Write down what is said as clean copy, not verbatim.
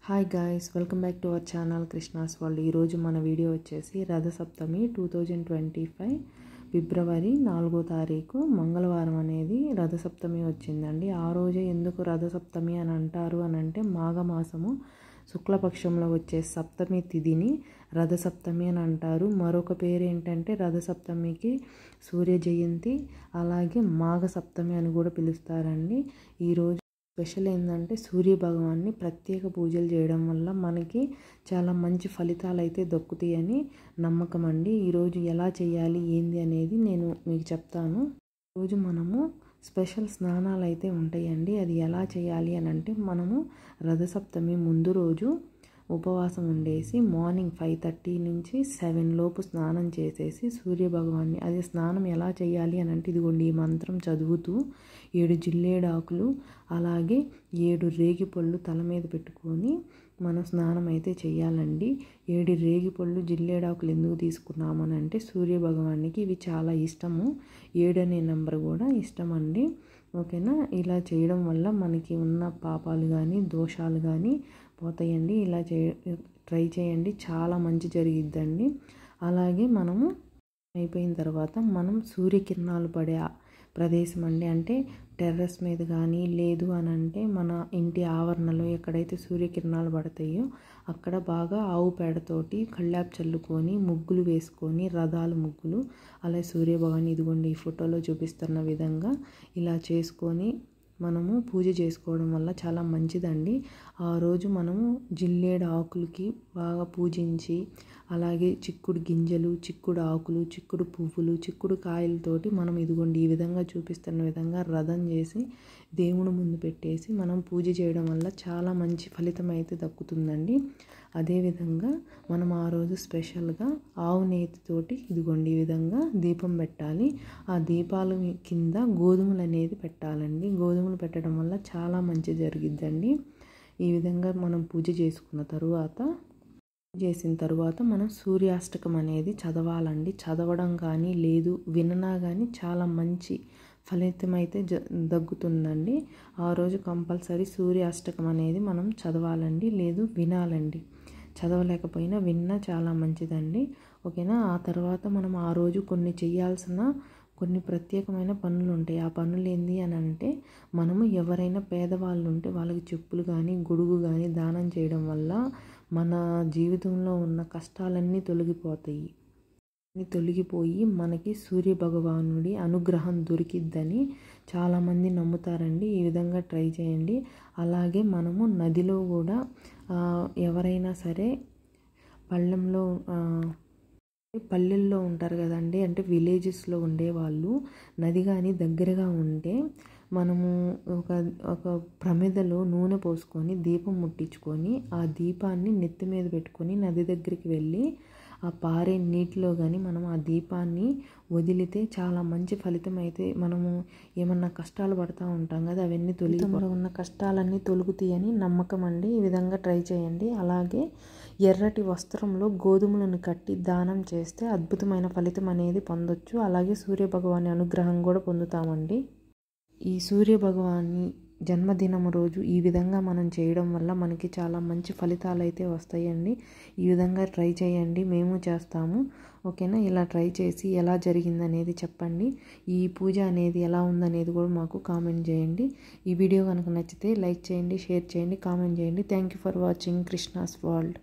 Hi guys, welcome back to our channel Krishna's world. ఈరోజు మన video వచ్చేసి రథసప్తమి 2025 ఫిబ్రవరి 4వ తారీఖు మంగళవారం అనేది రథసప్తమి వచ్చిందండి. ఆ రోజే ఎందుకు రథసప్తమి అని అంటారు అని అంటే మాఘమాసము శుక్లపక్షంలో వచ్చే సప్తమి తిథిని రథసప్తమి అని అంటారు. మరొక పేరు ఏంటంటే రథసప్తమికి సూర్య జయంతి, అలాగే మాఘ సప్తమి అని కూడా పిలుస్తారండి. ఈరోజు స్పెషల్ ఏంటంటే సూర్య భగవాన్ని ప్రత్యేక పూజలు చేయడం వల్ల మనకి చాలా మంచి ఫలితాలు అయితే దక్కుతాయని నమ్మకం అండి. ఈరోజు ఎలా చేయాలి ఏంది అనేది నేను మీకు చెప్తాను. ఈరోజు మనము స్పెషల్ స్నానాలు అయితే ఉంటాయండి. అది ఎలా చేయాలి అని అంటే మనము రథసప్తమి ముందు రోజు ఉపవాసం ఉండేసి మార్నింగ్ 5:30 నుంచి 7 లోపు స్నానం చేసేసి సూర్యభగవాన్ని, అది స్నానం ఎలా చేయాలి అని అంటే ఇదిగోండి ఈ మంత్రం చదువుతూ 7 జిల్లేడాకులు అలాగే 7 రేగిపళ్ళు తల మీద పెట్టుకొని మనం స్నానం అయితే చేయాలండి. 7 రేగిపళ్ళు జిల్లేడాకులు ఎందుకు తీసుకున్నామని అంటే సూర్యభగవానికి ఇవి చాలా ఇష్టము. 7 అనే నెంబర్ కూడా ఇష్టం అండి. ఓకేనా, ఇలా చేయడం వల్ల మనకి ఉన్న పాపాలు కానీ దోషాలు కానీ పోతాయండి. ఇలా ట్రై చేయండి, చాలా మంచి జరిగిద్దండి. అలాగే మనము అయిపోయిన తర్వాత మనం సూర్యకిరణాలు పడే ప్రదేశం అండి, అంటే టెర్రస్ మీద కానీ లేదు అని అంటే మన ఇంటి ఆవరణలో ఎక్కడైతే సూర్యకిరణాలు పడతాయో అక్కడ బాగా ఆవు పేడతోటి కళ్ళాపు చల్లుకొని ముగ్గులు వేసుకొని రథాలు ముగ్గులు అలా సూర్యభగవాన్ ఇదిగోండి ఈ ఫోటోలో చూపిస్తున్న విధంగా ఇలా చేసుకొని మనము పూజ చేసుకోవడం వల్ల చాలా మంచిదండి. ఆ రోజు మనము జిల్లేడు ఆకులకి బాగా పూజించి అలాగే చిక్కుడు గింజలు, చిక్కుడు ఆకులు, చిక్కుడు పువ్వులు, చిక్కుడు కాయలతోటి మనం ఇదిగోండి ఈ విధంగా చూపిస్తున్న విధంగా రథం చేసి దేవుని ముందు పెట్టేసి మనం పూజ చేయడం వల్ల చాలా మంచి ఫలితం అయితే దక్కుతుందండి. అదేవిధంగా మనం ఆ రోజు స్పెషల్గా ఆవు నేతితోటి ఇదిగోండి ఈ విధంగా దీపం పెట్టాలి. ఆ దీపాల కింద గోధుమలు అనేది పెట్టాలండి. గోధుమలు పెట్టడం వల్ల చాలా మంచి జరిగిద్దండి. ఈ విధంగా మనం పూజ చేసుకున్న తర్వాత మనం సూర్యాష్టకం అనేది చదవాలండి. చదవడం కానీ లేదు విననా కానీ చాలా మంచి ఫలితం అయితే దగ్గుతుందండి. ఆ రోజు కంపల్సరీ సూర్యాష్టకం అనేది మనం చదవాలండి, లేదు వినాలండి. చదవలేకపోయినా విన్నా చాలా మంచిదండి. ఓకేనా, ఆ తర్వాత మనం ఆ రోజు కొన్ని ప్రత్యేకమైన పనులు ఉంటాయి. ఆ పనులు ఏంది అని అంటే మనము ఎవరైనా పేదవాళ్ళు ఉంటే వాళ్ళకి చెప్పులు కానీ గొడుగు కానీ దానం చేయడం వల్ల మన జీవితంలో ఉన్న కష్టాలన్నీ తొలగిపోయి మనకి సూర్య భగవానుడి అనుగ్రహం దొరికిద్దని చాలామంది నమ్ముతారండి. ఈ విధంగా ట్రై చేయండి. అలాగే మనము నదిలో కూడా ఎవరైనా సరే పల్లెల్లో ఉంటారు కదండి, అంటే విలేజెస్లో ఉండేవాళ్ళు నది కానీ దగ్గరగా ఉంటే మనము ఒక ప్రమిదలో నూనె పోసుకొని దీపం ముట్టించుకొని ఆ దీపాన్ని నెత్తి మీద పెట్టుకొని నది దగ్గరికి వెళ్ళి ఆ పారే నీటిలో కానీ మనం ఆ దీపాన్ని వదిలితే చాలా మంచి ఫలితం అయితే, మనము ఏమన్నా కష్టాలు పడుతూ ఉంటాం కదా అవన్నీ ఉన్న కష్టాలన్నీ తొలుగుతాయని నమ్మకం అండి. ఈ విధంగా ట్రై చేయండి. అలాగే ఎర్రటి వస్త్రంలో గోధుమలను కట్టి దానం చేస్తే అద్భుతమైన ఫలితం అనేది పొందొచ్చు. అలాగే సూర్యభగవాని అనుగ్రహం కూడా పొందుతామండి. ఈ సూర్యభగవాని జన్మదినం రోజు ఈ విధంగా మనం చేయడం వల్ల మనకి చాలా మంచి ఫలితాలు అయితే వస్తాయండి. ఈ విధంగా ట్రై చేయండి, మేము చేస్తాము. ఓకేనా, ఇలా ట్రై చేసి ఎలా జరిగిందనేది చెప్పండి. ఈ పూజ అనేది ఎలా ఉందనేది కూడా మాకు కామెంట్ చేయండి. ఈ వీడియో కనుక నచ్చితే లైక్ చేయండి, షేర్ చేయండి, కామెంట్ చేయండి. Thank you for watching Krishna's world.